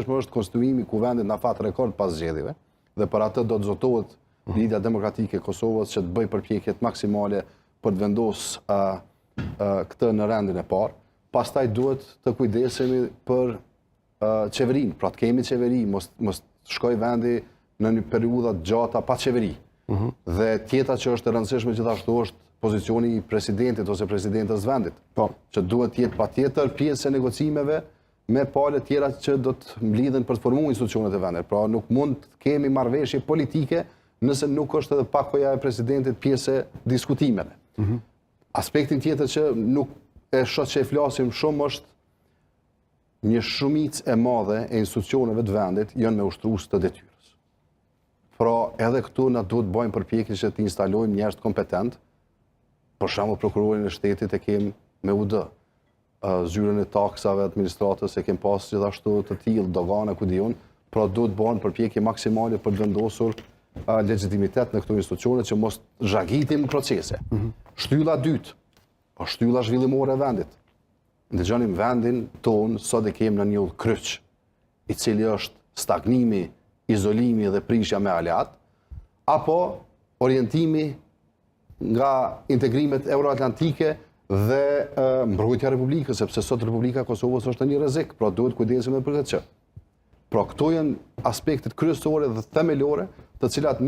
është konstituimi ku vendit na fat rekord pas zgjedhjeve dhe për atë do të zotohet Lidhja Demokratike e Kosovës që të bëj përpjekjet maksimale për të vendosur këtë në rendin e parë. Pastaj duhet të kujdesemi për qeverinë, pra të kemi qeveri, mos shkoj vendi në një periudha të gjata pa qeveri. Dhe tjetra që është e rëndësishme gjithashtu është pozicioni i presidentit ose presidentës vendit, që duhet të jetë patjetër pjesë e negocimeve me palët tjera që do të mblidhen për të formuar institucionet e vendit. Pra nuk mund të kemi marrëveshje politike nëse nuk është edhe pakoja e presidentit pjesë e diskutimeve. Aspektin tjetër që nuk e shoh që e flasim shumë është një shumicë e madhe e institucioneve të vendit janë me ushtrues të detyrës. Pra edhe këtu na duhet bëjmë përpjekje që të instalojmë njerëz kompetent. Për shembull prokurorin e shtetit e kem me UD. Zyrën e taksave, administratës e kem pas gjithashtu të tillë, dogana ku diun, pra duhet bëhen përpjekje maksimale për të vendosur legitimitet në këto institucione që mos zhagitim procese. Shtylla e dytë, shtylla zhvillimore e vendit. Ndëgjonim vendin ton sot e kem në një udhë kryq, i cili është stagnimi, izolimi dhe prishja me aleat, apo orientimi nga integrimet euroatlantike dhe mbrojtja e Republikës, sepse sot Republika e Kosovës është në një rrezik, pra duhet kujdesemi për këtë çë. Pra këto janë aspektet kryesore dhe themelore, të cilat ne